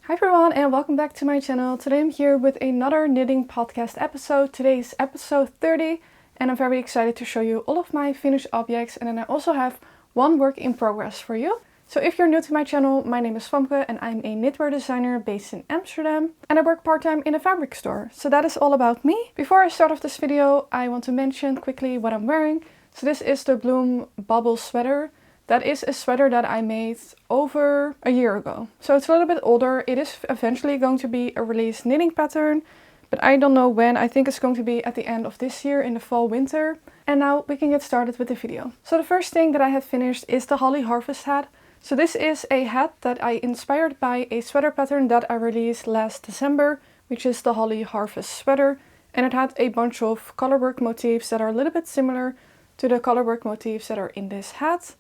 Hi everyone and welcome back to my channel. Today I'm here with another knitting podcast episode. Today is episode 30 and I'm very excited to show you all of my finished objects, and then I also have one work in progress for you. So if you're new to my channel, my name is Famke and I'm a knitwear designer based in Amsterdam, and I work part-time in a fabric store. So that is all about me. Before I start off this video, I want to mention quickly what I'm wearing. So this is the Bloom Bobble sweater. That is a sweater that I made over a year ago. So it's a little bit older. It is eventually going to be a release knitting pattern, but I don't know when. I think it's going to be at the end of this year in the fall winter. And now we can get started with the video. So the first thing that I have finished is the Holly Harvest hat. So this is a hat that I inspired by a sweater pattern that I released last December, which is the Holly Harvest sweater. And it had a bunch of colorwork motifs that are a little bit similar to the colorwork motifs that are in this hat.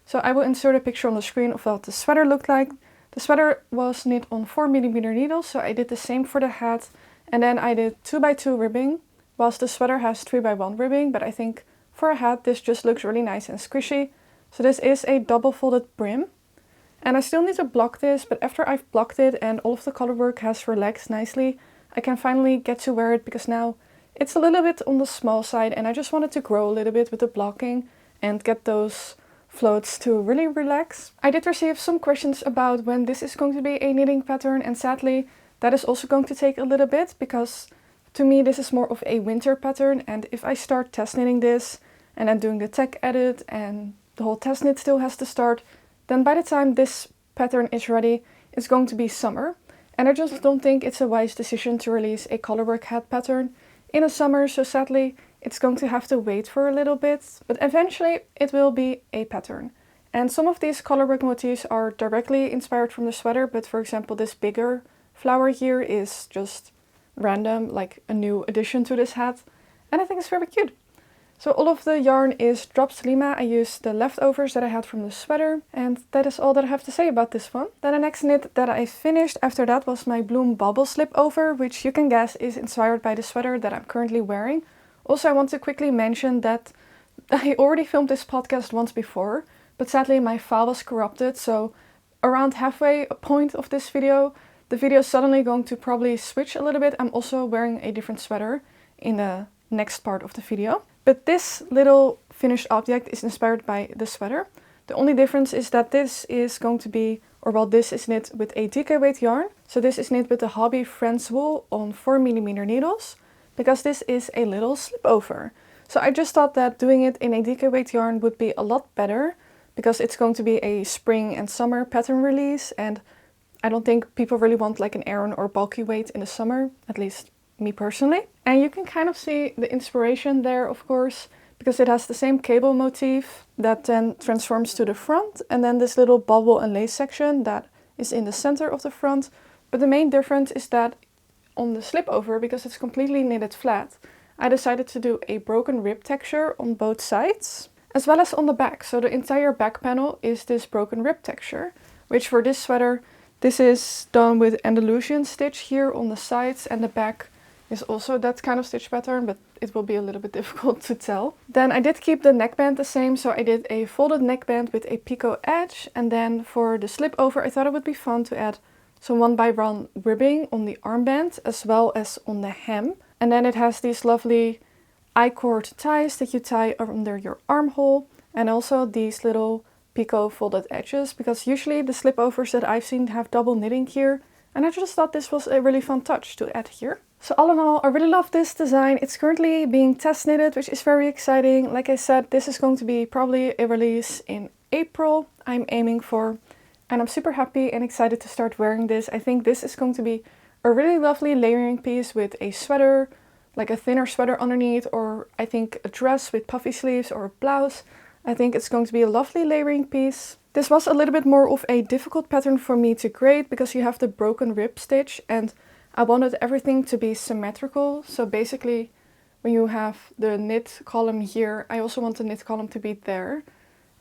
So I will insert a picture on the screen of what the sweater looked like. The sweater was knit on 4mm needles, so I did the same for the hat. And then I did 2x2 ribbing, whilst the sweater has 3x1 ribbing, but I think for a hat this just looks really nice and squishy. So this is a double folded brim. And I still need to block this, but after I've blocked it and all of the colorwork has relaxed nicely, I can finally get to wear it, because now it's a little bit on the small side and I just wanted to grow a little bit with the blocking and get those floats to really relax. I did receive some questions about when this is going to be a knitting pattern, and sadly that is also going to take a little bit, because to me this is more of a winter pattern, and if I start test knitting this and then doing the tech edit and the whole test knit still has to start, then by the time this pattern is ready it's going to be summer, and I just don't think it's a wise decision to release a colorwork hat pattern in the summer. So sadly it's going to have to wait for a little bit, but eventually it will be a pattern. And some of these colorwork motifs are directly inspired from the sweater, but for example this bigger flower here is just random, like a new addition to this hat, and I think it's very cute. So all of the yarn is dropped lima. I used the leftovers that I had from the sweater, and that is all that I have to say about this one. Then the next knit that I finished after that was my Bloom Bobble Slipover, which you can guess is inspired by the sweater that I'm currently wearing. Also, I want to quickly mention that I already filmed this podcast once before, but sadly my file was corrupted, so around halfway point of this video, the video is suddenly going to probably switch a little bit. I'm also wearing a different sweater in the next part of the video. But this little finished object is inspired by the sweater. The only difference is that this is going to be, or well, this is knit with a DK weight yarn. So this is knit with the Hobby Friends wool on 4mm needles, because this is a little slipover. So I just thought that doing it in a DK weight yarn would be a lot better, because it's going to be a spring and summer pattern release, and I don't think people really want like an Aran or bulky weight in the summer, at least me personally. And you can kind of see the inspiration there, of course, because it has the same cable motif that then transforms to the front, and then this little bubble and lace section that is in the center of the front. But the main difference is that on the slipover, because it's completely knitted flat, I decided to do a broken rib texture on both sides, as well as on the back. So the entire back panel is this broken rib texture, which for this sweater, this is done with Andalusian stitch here on the sides, and the back is also that kind of stitch pattern, but it will be a little bit difficult to tell. Then I did keep the neckband the same, so I did a folded neckband with a picot edge, and then for the slipover I thought it would be fun to add some 1x1 ribbing on the armband as well as on the hem. And then it has these lovely I-cord ties that you tie under your armhole, and also these little picot folded edges, because usually the slipovers that I've seen have double knitting here, and I just thought this was a really fun touch to add here. So all in all, I really love this design. It's currently being test knitted, which is very exciting. Like I said, this is going to be probably a release in April, I'm aiming for. And I'm super happy and excited to start wearing this. I think this is going to be a really lovely layering piece with a sweater, like a thinner sweater underneath, or I think a dress with puffy sleeves or a blouse. I think it's going to be a lovely layering piece. This was a little bit more of a difficult pattern for me to grade, because you have the broken rib stitch and I wanted everything to be symmetrical. So basically when you have the knit column here, I also want the knit column to be there.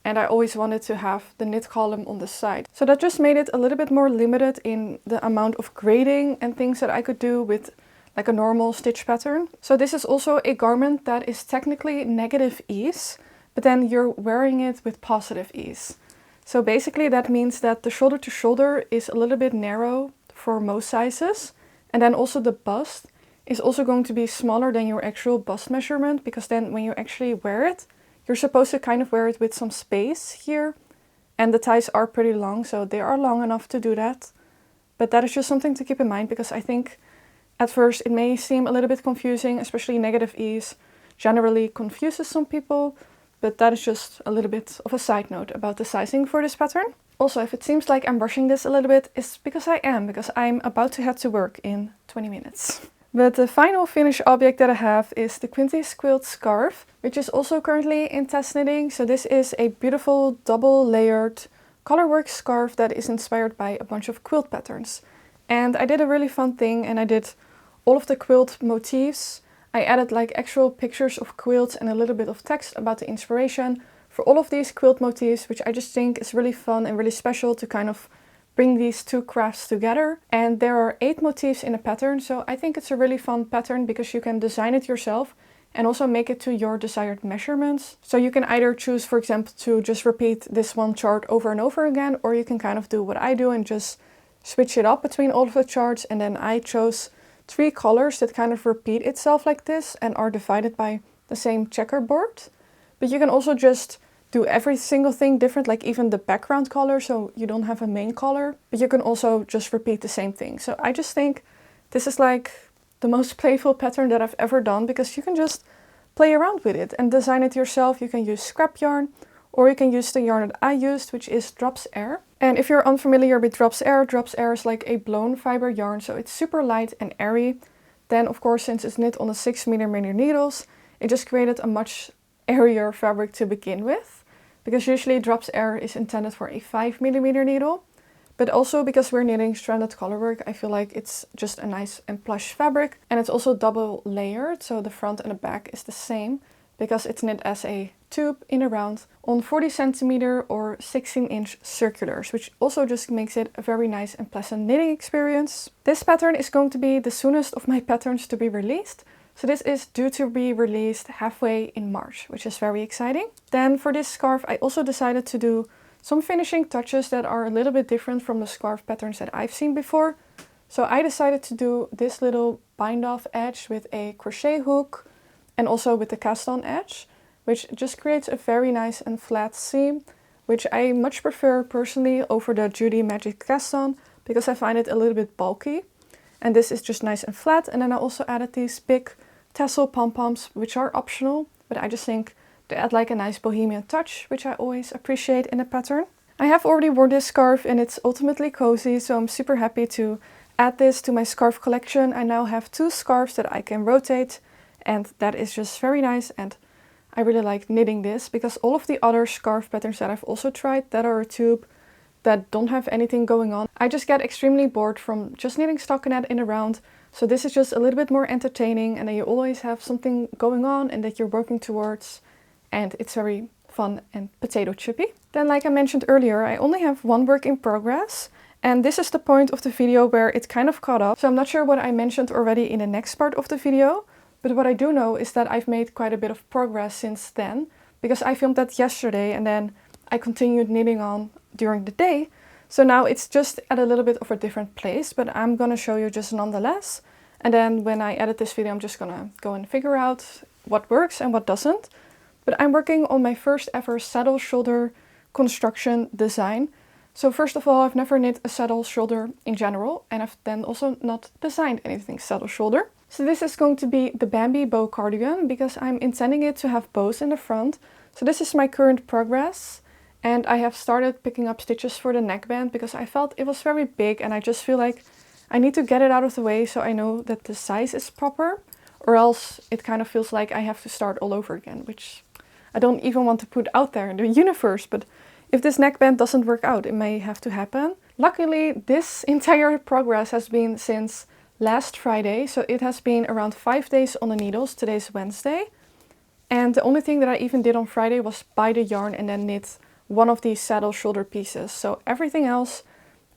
And I always wanted to have the knit column on the side. So that just made it a little bit more limited in the amount of grading and things that I could do with like a normal stitch pattern. So this is also a garment that is technically negative ease, but then you're wearing it with positive ease. So basically that means that the shoulder to shoulder is a little bit narrow for most sizes. And then also the bust is also going to be smaller than your actual bust measurement, because then when you actually wear it, you're supposed to kind of wear it with some space here. And the ties are pretty long, so they are long enough to do that. But that is just something to keep in mind, because I think at first it may seem a little bit confusing, especially negative ease generally confuses some people. But that is just a little bit of a side note about the sizing for this pattern. Also, if it seems like I'm rushing this a little bit, it's because I am, because I'm about to head to work in 20 minutes. But the final finished object that I have is the Quinty Quilt Scarf, which is also currently in test knitting. So this is a beautiful double layered colorwork scarf that is inspired by a bunch of quilt patterns. And I did a really fun thing, and I did all of the quilt motifs. I added like actual pictures of quilts and a little bit of text about the inspiration for all of these quilt motifs, which I just think is really fun and really special to kind of bring these two crafts together. And there are 8 motifs in a pattern, so I think it's a really fun pattern because you can design it yourself and also make it to your desired measurements. So you can either choose, for example, to just repeat this one chart over and over again, or you can kind of do what I do and just switch it up between all of the charts. And then I chose 3 colors that kind of repeat itself like this and are divided by the same checkerboard. But you can also just do every single thing different, like even the background color, so you don't have a main color, but you can also just repeat the same thing. So I just think this is like the most playful pattern that I've ever done, because you can just play around with it and design it yourself. You can use scrap yarn, or you can use the yarn that I used, which is Drops Air. And if you're unfamiliar with Drops Air is like a blown fiber yarn, so it's super light and airy. Then of course, since it's knit on the 6mm needles, it just created a much airier fabric to begin with, because usually Drops Air is intended for a 5mm needle. But also because we're knitting stranded colorwork, I feel like it's just a nice and plush fabric. And it's also double layered, so the front and the back is the same, because it's knit as a tube in a round on 40cm or 16-inch circulars, which also just makes it a very nice and pleasant knitting experience. This pattern is going to be the soonest of my patterns to be released. So this is due to be released halfway in March, which is very exciting. Then for this scarf, I also decided to do some finishing touches that are a little bit different from the scarf patterns that I've seen before. So I decided to do this little bind off edge with a crochet hook and also with the cast on edge, which just creates a very nice and flat seam, which I much prefer personally over the Judy Magic cast on, because I find it a little bit bulky. And this is just nice and flat. And then I also added these big tassel pom-poms, which are optional, but I just think they add like a nice bohemian touch, which I always appreciate in a pattern. I have already worn this scarf and it's ultimately cozy, so I'm super happy to add this to my scarf collection. I now have 2 scarves that I can rotate, and that is just very nice. And I really like knitting this, because all of the other scarf patterns that I've also tried that are a tube, that don't have anything going on, I just get extremely bored from just knitting stockinette in a round. So this is just a little bit more entertaining, and then you always have something going on and that you're working towards, and it's very fun and potato chippy. Then, like I mentioned earlier, I only have 1 work in progress, and this is the point of the video where it kind of caught up. So I'm not sure what I mentioned already in the next part of the video, but what I do know is that I've made quite a bit of progress since then, because I filmed that yesterday and then I continued knitting on during the day. So now it's just at a little bit of a different place, but I'm gonna show you just nonetheless. And then when I edit this video, I'm just gonna go and figure out what works and what doesn't. But I'm working on my first ever saddle shoulder construction design. So first of all, I've never knit a saddle shoulder in general, and I've then also not designed anything saddle shoulder. So this is going to be the Bambi Bow Cardigan, because I'm intending it to have bows in the front. So this is my current progress. And I have started picking up stitches for the neckband, because I felt it was very big and I just feel like I need to get it out of the way so I know that the size is proper, or else it kind of feels like I have to start all over again, which I don't even want to put out there in the universe. But if this neckband doesn't work out, it may have to happen. Luckily, this entire progress has been since last Friday, so it has been around 5 days on the needles. Today's Wednesday. And the only thing that I even did on Friday was buy the yarn and then knit one of these saddle shoulder pieces. So everything else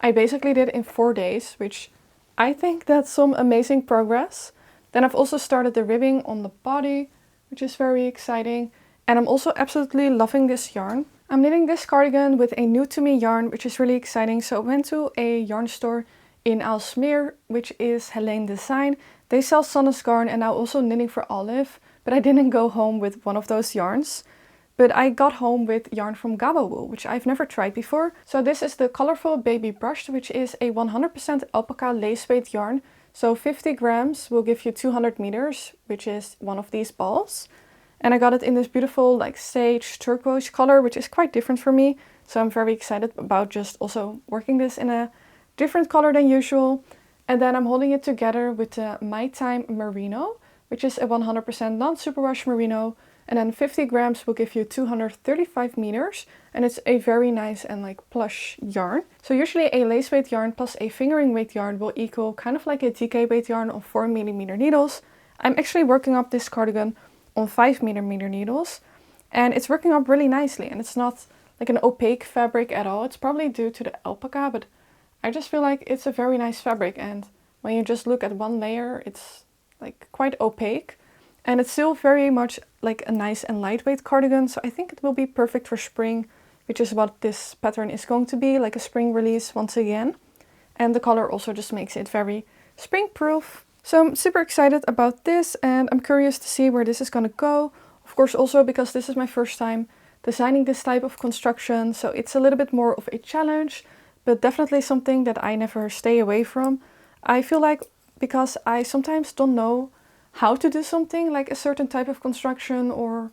I basically did in 4 days, which I think that's some amazing progress. Then I've also started the ribbing on the body, which is very exciting. And I'm also absolutely loving this yarn. I'm knitting this cardigan with a new to me yarn, which is really exciting. So I went to a yarn store in Aalsmeer, which is Helene Design. They sell Sonnes Garn and now also Knitting for Olive, but I didn't go home with one of those yarns. But I got home with yarn from Gabo Wool, which I've never tried before. So this is the Colorful Baby Brushed, which is a 100% alpaca lace weight yarn. So 50 grams will give you 200 meters, which is one of these balls. And I got it in this beautiful like sage turquoise color, which is quite different for me. So I'm very excited about just also working this in a different color than usual. And then I'm holding it together with the My Time Merino, which is a 100% non-superwash merino. And then 50 grams will give you 235 meters. And it's a very nice and like plush yarn. So usually a lace weight yarn plus a fingering weight yarn will equal kind of like a DK weight yarn on 4mm needles. I'm actually working up this cardigan on 5mm needles. And it's working up really nicely. And it's not like an opaque fabric at all. It's probably due to the alpaca, but I just feel like it's a very nice fabric. And when you just look at one layer, it's like quite opaque. And it's still very much like a nice and lightweight cardigan. So I think it will be perfect for spring, which is what this pattern is going to be, like a spring release once again. And the color also just makes it very spring proof. So I'm super excited about this and I'm curious to see where this is going to go. Of course also because this is my first time designing this type of construction. So it's a little bit more of a challenge, but definitely something that I never stay away from. I feel like because I sometimes don't know how to do something like a certain type of construction or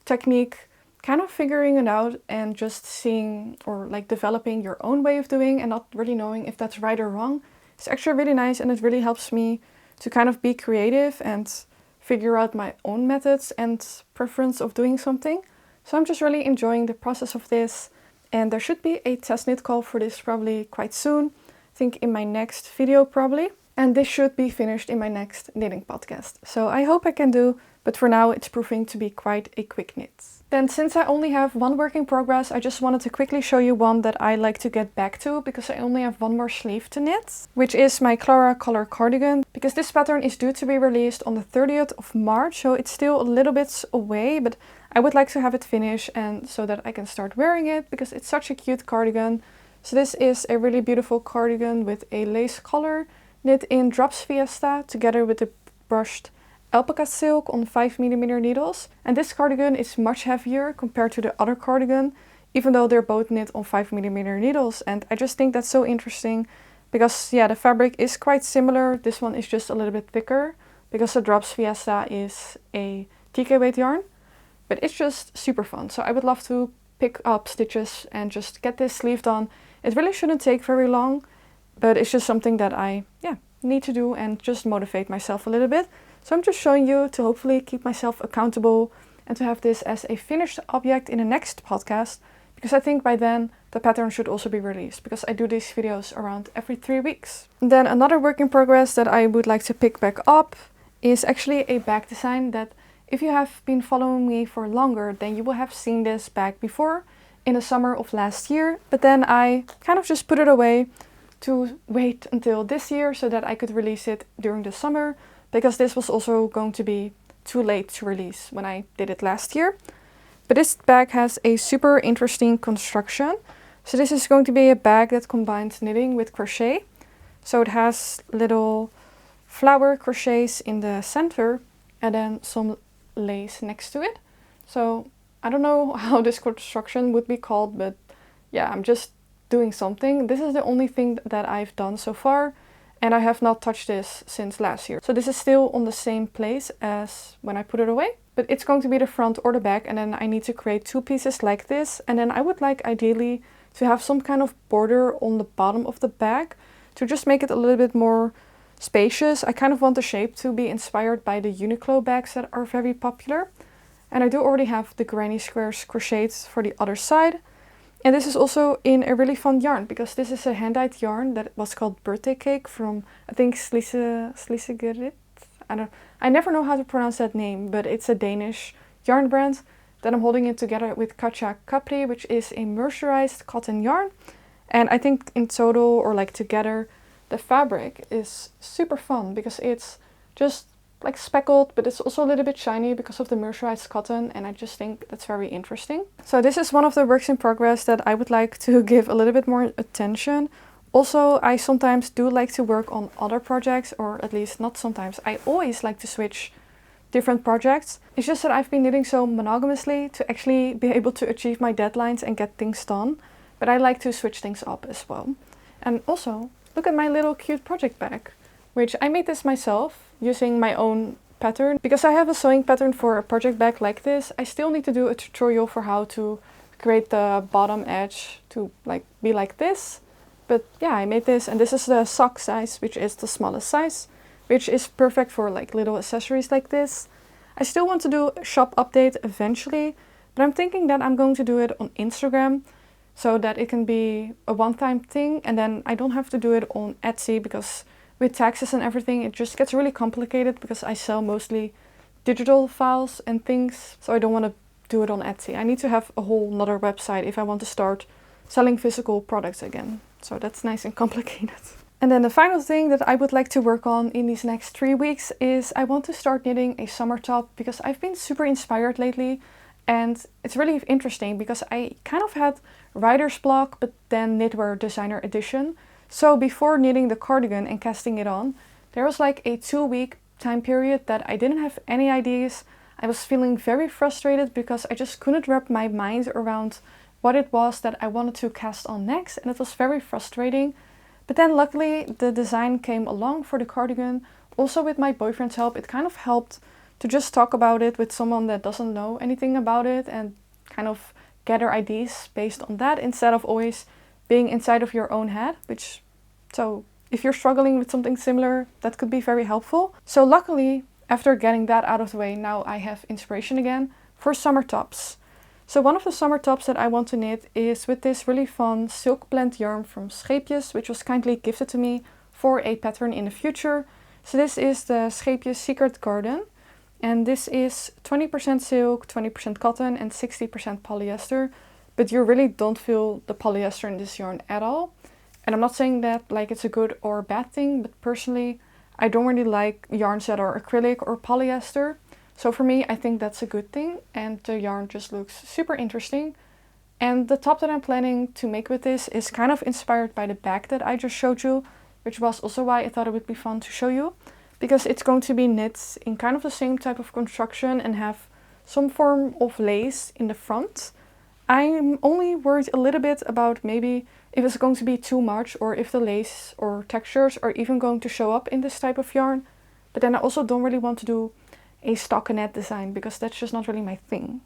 technique, kind of figuring it out and just seeing or like developing your own way of doing and not really knowing if that's right or wrong. It's actually really nice and it really helps me to kind of be creative and figure out my own methods and preference of doing something. So I'm just really enjoying the process of this, and there should be a test knit call for this probably quite soon. I think in my next video probably. And this should be finished in my next knitting podcast. So I hope I can do, but for now it's proving to be quite a quick knit. Then since I only have one work in progress, I just wanted to quickly show you one that I like to get back to because I only have one more sleeve to knit, which is my Clara Collar Cardigan. Because this pattern is due to be released on the 30th of March, so it's still a little bit away, but I would like to have it finished and so that I can start wearing it because it's such a cute cardigan. So this is a really beautiful cardigan with a lace collar, knit in Drops Fiesta together with the brushed alpaca silk on 5mm needles. And this cardigan is much heavier compared to the other cardigan, even though they're both knit on 5mm needles. And I just think that's so interesting because yeah, the fabric is quite similar. This one is just a little bit thicker because the Drops Fiesta is a TK weight yarn, but it's just super fun. So I would love to pick up stitches and just get this sleeve done. It really shouldn't take very long, but it's just something that I need to do and just motivate myself a little bit. So I'm just showing you to hopefully keep myself accountable and to have this as a finished object in the next podcast, because I think by then the pattern should also be released because I do these videos around every 3 weeks. And then another work in progress that I would like to pick back up is actually a bag design that if you have been following me for longer, then you will have seen this bag before in the summer of last year, but then I kind of just put it away to wait until this year so that I could release it during the summer, because this was also going to be too late to release when I did it last year. But this bag has a super interesting construction. So this is going to be a bag that combines knitting with crochet. So it has little flower crochets in the center and then some lace next to it. So I don't know how this construction would be called, but yeah, I'm just doing something. This is the only thing that I've done so far, and I have not touched this since last year. So this is still on the same place as when I put it away, but it's going to be the front or the back, and then I need to create 2 pieces like this, and then I would like ideally to have some kind of border on the bottom of the bag to just make it a little bit more spacious. I kind of want the shape to be inspired by the Uniqlo bags that are very popular, and I do already have the granny squares crocheted for the other side. And this is also in a really fun yarn, because this is a hand-dyed yarn that was called Birthday Cake from, I think, Slisegerit. I never know how to pronounce that name, but it's a Danish yarn brand. Then I'm holding it together with Katja Capri, which is a mercerized cotton yarn. And I think in total, or like together, the fabric is super fun because it's just like speckled, but it's also a little bit shiny because of the mercerized cotton, and I just think that's very interesting. So this is one of the works in progress that I would like to give a little bit more attention. Also, I sometimes do like to work on other projects, or at least not sometimes, I always like to switch different projects. It's just that I've been knitting so monogamously to actually be able to achieve my deadlines and get things done. But I like to switch things up as well. And also, look at my little cute project bag, which I made this myself using my own pattern. Because I have a sewing pattern for a project bag like this, I still need to do a tutorial for how to create the bottom edge to be like this. But yeah, I made this, and this is the sock size, which is the smallest size, which is perfect for little accessories like this. I still want to do a shop update eventually, but I'm thinking that I'm going to do it on Instagram so that it can be a one-time thing, and then I don't have to do it on Etsy, because with taxes and everything it just gets really complicated, because I sell mostly digital files and things, so I don't want to do it on Etsy. I need to have a whole nother website if I want to start selling physical products again. So that's nice and complicated. And then the final thing that I would like to work on in these next 3 weeks is I want to start knitting a summer top, because I've been super inspired lately, and it's really interesting because I kind of had writer's block but then Knitwear designer edition. So before knitting the cardigan and casting it on, there was like a 2-week time period that I didn't have any ideas. I was feeling very frustrated because I just couldn't wrap my mind around what it was that I wanted to cast on next, and it was very frustrating. But then luckily the design came along for the cardigan. Also with my boyfriend's help, it kind of helped to just talk about it with someone that doesn't know anything about it and kind of gather ideas based on that, instead of always being inside of your own head, so if you're struggling with something similar, that could be very helpful. So luckily, after getting that out of the way, now I have inspiration again for summer tops. So one of the summer tops that I want to knit is with this really fun silk blend yarn from Scheepjes, which was kindly gifted to me for a pattern in the future. So this is the Scheepjes Secret Garden, and this is 20% silk, 20% cotton and 60% polyester, but you really don't feel the polyester in this yarn at all. And I'm not saying that it's a good or bad thing, but personally I don't really like yarns that are acrylic or polyester. So for me, I think that's a good thing, and the yarn just looks super interesting. And the top that I'm planning to make with this is kind of inspired by the bag that I just showed you, which was also why I thought it would be fun to show you, because it's going to be knit in kind of the same type of construction and have some form of lace in the front. I'm only worried a little bit about maybe if it's going to be too much, or if the lace or textures are even going to show up in this type of yarn. But then I also don't really want to do a stockinette design, because that's just not really my thing.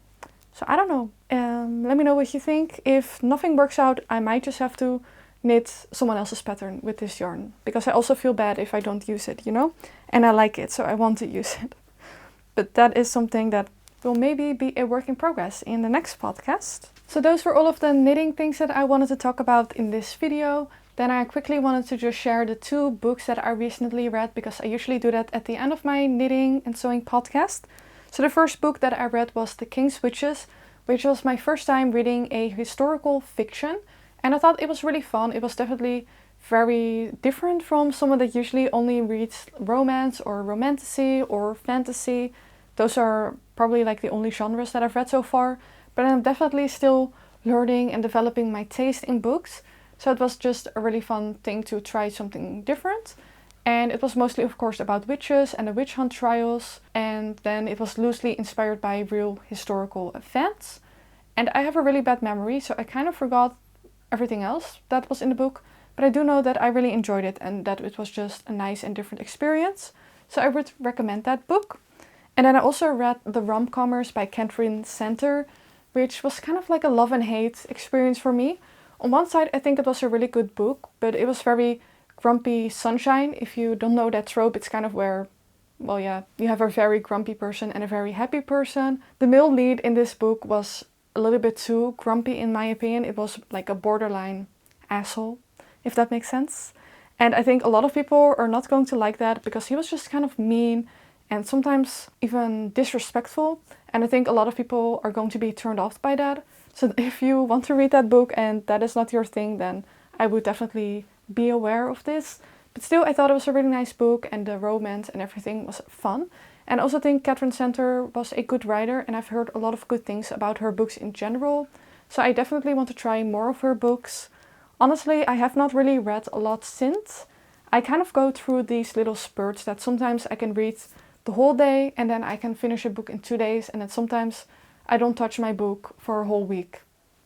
So I don't know. Let me know what you think. If nothing works out, I might just have to knit someone else's pattern with this yarn, because I also feel bad if I don't use it, and I like it, so I want to use it. But that is something that will maybe be a work in progress in the next podcast. So those were all of the knitting things that I wanted to talk about in this video. Then I quickly wanted to just share the 2 books that I recently read, because I usually do that at the end of my knitting and sewing podcast. So the first book that I read was The King's Witches, which was my first time reading a historical fiction, and I thought it was really fun. It was definitely very different from someone that usually only reads romance or romantasy or fantasy. Those are probably the only genres that I've read so far, but I'm definitely still learning and developing my taste in books. So it was just a really fun thing to try something different. And it was mostly, of course, about witches and the witch hunt trials. And then it was loosely inspired by real historical events. And I have a really bad memory, so I kind of forgot everything else that was in the book. But I do know that I really enjoyed it and that it was just a nice and different experience. So I would recommend that book. And then I also read The Rom-Commers by Catherine Center, which was kind of like a love and hate experience for me. On one side, I think it was a really good book, but it was very grumpy sunshine. If you don't know that trope, it's kind of where, you have a very grumpy person and a very happy person. The male lead in this book was a little bit too grumpy in my opinion. It was like a borderline asshole, if that makes sense. And I think a lot of people are not going to like that, because he was just kind of mean and sometimes even disrespectful. And I think a lot of people are going to be turned off by that. So if you want to read that book and that is not your thing, then I would definitely be aware of this. But still, I thought it was a really nice book, and the romance and everything was fun. And I also think Catherine Center was a good writer, and I've heard a lot of good things about her books in general. So I definitely want to try more of her books. Honestly, I have not really read a lot since. I kind of go through these little spurts that sometimes I can read the whole day and then I can finish a book in 2 days, and then sometimes I don't touch my book for a whole week.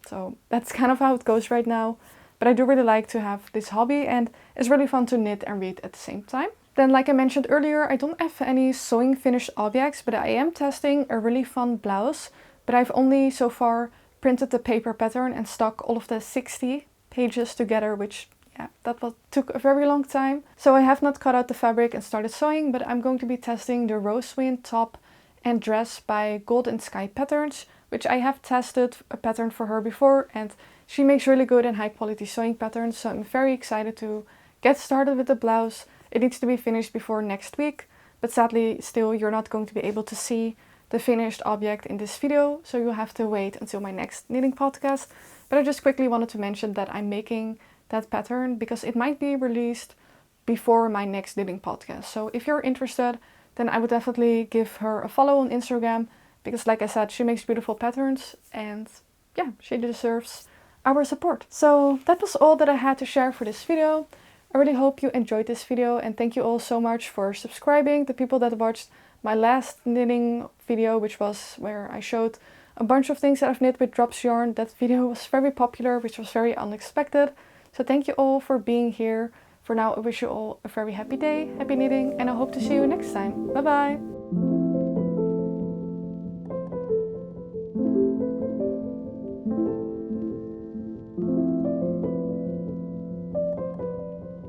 So that's kind of how it goes right now. But I do really like to have this hobby, and it's really fun to knit and read at the same time. Then, like I mentioned earlier, I don't have any sewing finished objects, but I am testing a really fun blouse. But I've only so far printed the paper pattern and stuck all of the 60 pages together, which took a very long time. So I have not cut out the fabric and started sewing, but I'm going to be testing the Rosewind top and dress by Gold and Sky Patterns, which I have tested a pattern for her before, and she makes really good and high quality sewing patterns. So I'm very excited to get started with the blouse. It needs to be finished before next week, but sadly still you're not going to be able to see the finished object in this video, so you'll have to wait until my next knitting podcast. But I just quickly wanted to mention that I'm making that pattern because it might be released before my next knitting podcast. So if you're interested, then I would definitely give her a follow on Instagram, because like I said, she makes beautiful patterns and yeah, she deserves our support. So that was all that I had to share for this video. I really hope you enjoyed this video, and thank you all so much for subscribing. The people that watched my last knitting video, which was where I showed a bunch of things that I've knit with drops yarn, that video was very popular, which was very unexpected. So thank you all for being here. For now, I wish you all a very happy day, happy knitting, and I hope to see you next time. Bye bye!